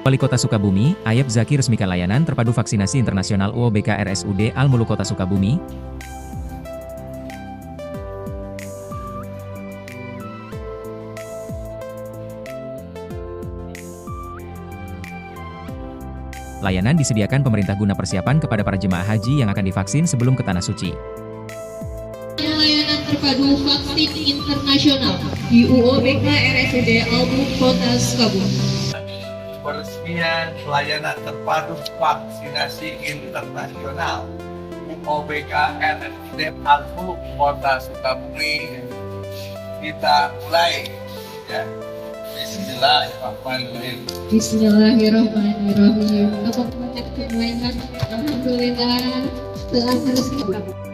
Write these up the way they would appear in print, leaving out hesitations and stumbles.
Wali Kota Sukabumi, Ayep Zaki resmikan layanan terpadu vaksinasi internasional UOBK RSUD Al-Muluk Kota Sukabumi. Layanan disediakan pemerintah guna persiapan kepada para jemaah haji yang akan divaksin sebelum ke Tanah Suci. Layanan terpadu vaksin internasional di UOBK RSUD Al-Muluk Kota Sukabumi. Peresmian pelayanan terpadu vaksinasi internasional UOBK RSUD Al-Muluk Kota Sukabumi kita mulai ya. Bismillahirrahmanirrahim. Bismillahirrahmanirrahim. Alhamdulillah telah resmi.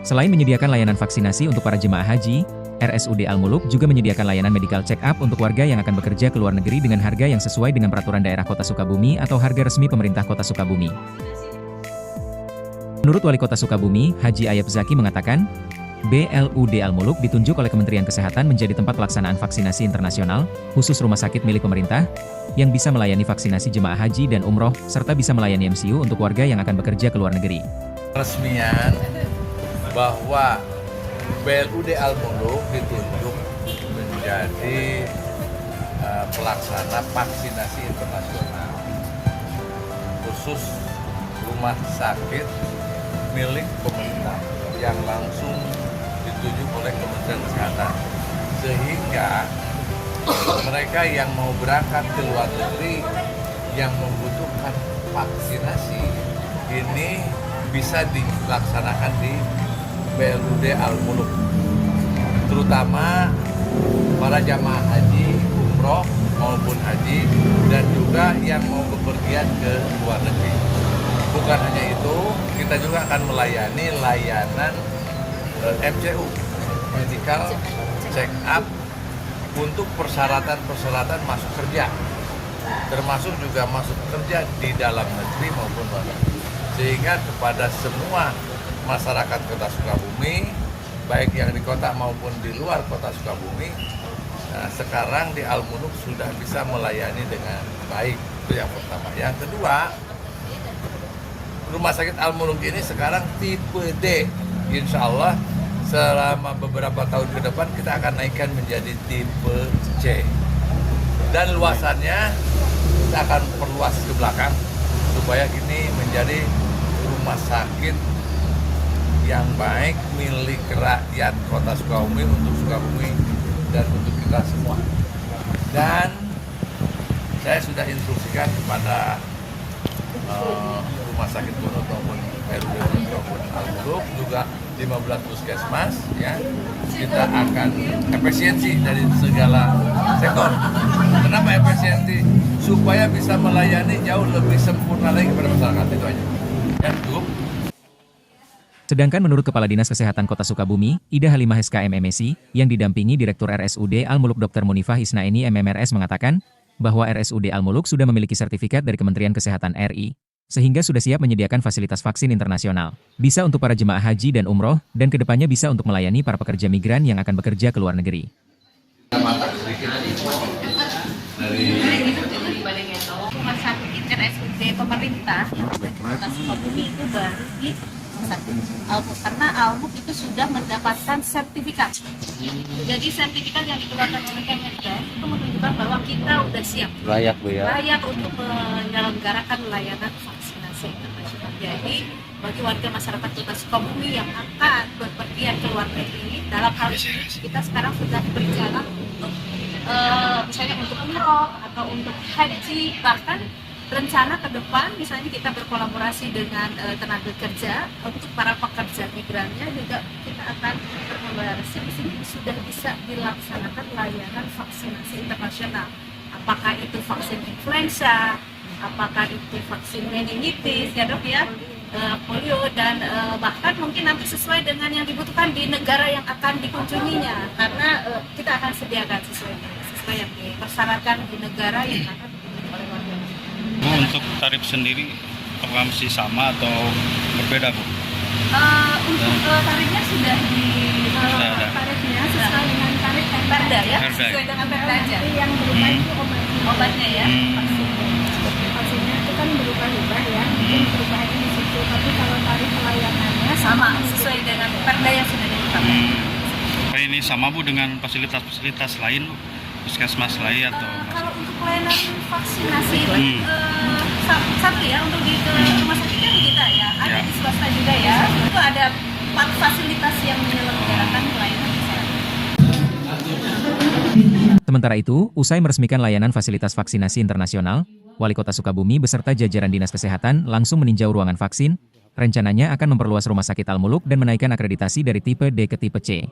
Selain menyediakan layanan vaksinasi untuk para jemaah haji, RSUD Al-Muluk juga menyediakan layanan medical check-up untuk warga yang akan bekerja ke luar negeri dengan harga yang sesuai dengan peraturan daerah Kota Sukabumi atau harga resmi pemerintah Kota Sukabumi. Menurut Wali Kota Sukabumi, Haji Ayep Zaki mengatakan, BLUD Al-Muluk ditunjuk oleh Kementerian Kesehatan menjadi tempat pelaksanaan vaksinasi internasional, khusus rumah sakit milik pemerintah, yang bisa melayani vaksinasi jemaah haji dan umroh, serta bisa melayani MCU untuk warga yang akan bekerja ke luar negeri. Resmian bahwa BLUD Al-Muluk ditunjuk menjadi pelaksana vaksinasi internasional khusus rumah sakit milik pemerintah yang langsung ditunjuk oleh Kementerian Kesehatan, sehingga mereka yang mau berangkat ke luar negeri yang membutuhkan vaksinasi ini bisa dilaksanakan di BLUD Al-Muluk, terutama para jamaah haji, umroh maupun haji, dan juga yang mau bepergian ke luar negeri. Bukan hanya itu, kita juga akan melayani layanan MCU, medical check up, untuk persyaratan-persyaratan masuk kerja, termasuk juga masuk kerja di dalam negeri maupun luar negeri. Sehingga kepada semua masyarakat Kota Sukabumi, baik yang di kota maupun di luar Kota Sukabumi, sekarang di Al-Muluk sudah bisa melayani dengan baik. Itu yang pertama. Yang kedua, Rumah Sakit Al-Muluk ini sekarang tipe D. Insya Allah selama beberapa tahun ke depan kita akan naikkan menjadi tipe C. Dan luasannya kita akan perluas ke belakang supaya ini menjadi rumah sakit yang baik milik rakyat Kota Sukabumi, untuk Sukabumi dan untuk kita semua. Dan saya sudah instruksikan kepada Rumah Sakit Gunung maupun RUD maupun Al-Muluk, juga 15 puskesmas, ya, kita akan efisiensi dari segala sektor. Kenapa efisiensi? Supaya bisa melayani jauh lebih sempurna lagi kepada masyarakat. Itu aja. Ya, cukup. Sedangkan menurut Kepala Dinas Kesehatan Kota Sukabumi, Ida Halimah SKM MSI, yang didampingi Direktur RSUD Al-Muluk Dr. Munifah Hisnaini MMRS mengatakan, bahwa RSUD Al-Muluk sudah memiliki sertifikat dari Kementerian Kesehatan RI, sehingga sudah siap menyediakan fasilitas vaksin internasional. Bisa untuk para jemaah haji dan umroh, dan kedepannya bisa untuk melayani para pekerja migran yang akan bekerja ke luar negeri. Rumah sakit RSUD pemerintah Kota Sukabumi itu baru di Al-Muluk, karena Al-Muluk itu sudah mendapatkan sertifikat. Jadi sertifikat yang dikeluarkan oleh Kementerian itu menunjukkan bahwa kita sudah siap, layak Bu ya, layak untuk menyelenggarakan layanan vaksinasi internasional. Jadi bagi warga masyarakat Kota Sukabumi yang akan berpergian ke luar negeri, dalam hal ini kita sekarang sudah berjalan untuk misalnya untuk umroh atau untuk haji, bahkan rencana ke depan misalnya kita berkolaborasi dengan tenaga kerja untuk para pekerja migrannya, juga kita akan berkolaborasi di sini sudah bisa dilaksanakan layanan vaksinasi internasional. Apakah itu vaksin influenza, apakah itu vaksin meningitis, ya Dok ya, polio, dan bahkan mungkin nanti sesuai dengan yang dibutuhkan di negara yang akan dikunjunginya, karena kita akan sediakan sesuai yang dipersyaratkan di negara yang akan dikunjungi oleh warga. Untuk tarif sendiri apakah masih sama atau berbeda Bu? Untuk tarifnya sudah di tarifnya sesuai dengan tarif Perda ya, sesuai dengan Perda aja. Yang berubah itu obatnya ya, vaksinnya berubah-ubah ya, mungkin perubahannya di situ. Tapi kalau tarif pelayanannya sama sesuai dengan perda yang sudah ditetapkan. Apa ini sama Bu dengan fasilitas-fasilitas lain Bu? Puskesmas lain atau? Kalau untuk pelayanan vaksinasi satu ya, untuk di rumah sakit kan kita ya, ada di swasta juga ya. Itu ada 4 fasilitas yang menyelenggarakan pelayanan kesehatan. Sementara itu, usai meresmikan layanan fasilitas vaksinasi internasional, Wali Kota Sukabumi beserta jajaran Dinas Kesehatan langsung meninjau ruangan vaksin. Rencananya akan memperluas Rumah Sakit Al Muluk dan menaikkan akreditasi dari tipe D ke tipe C.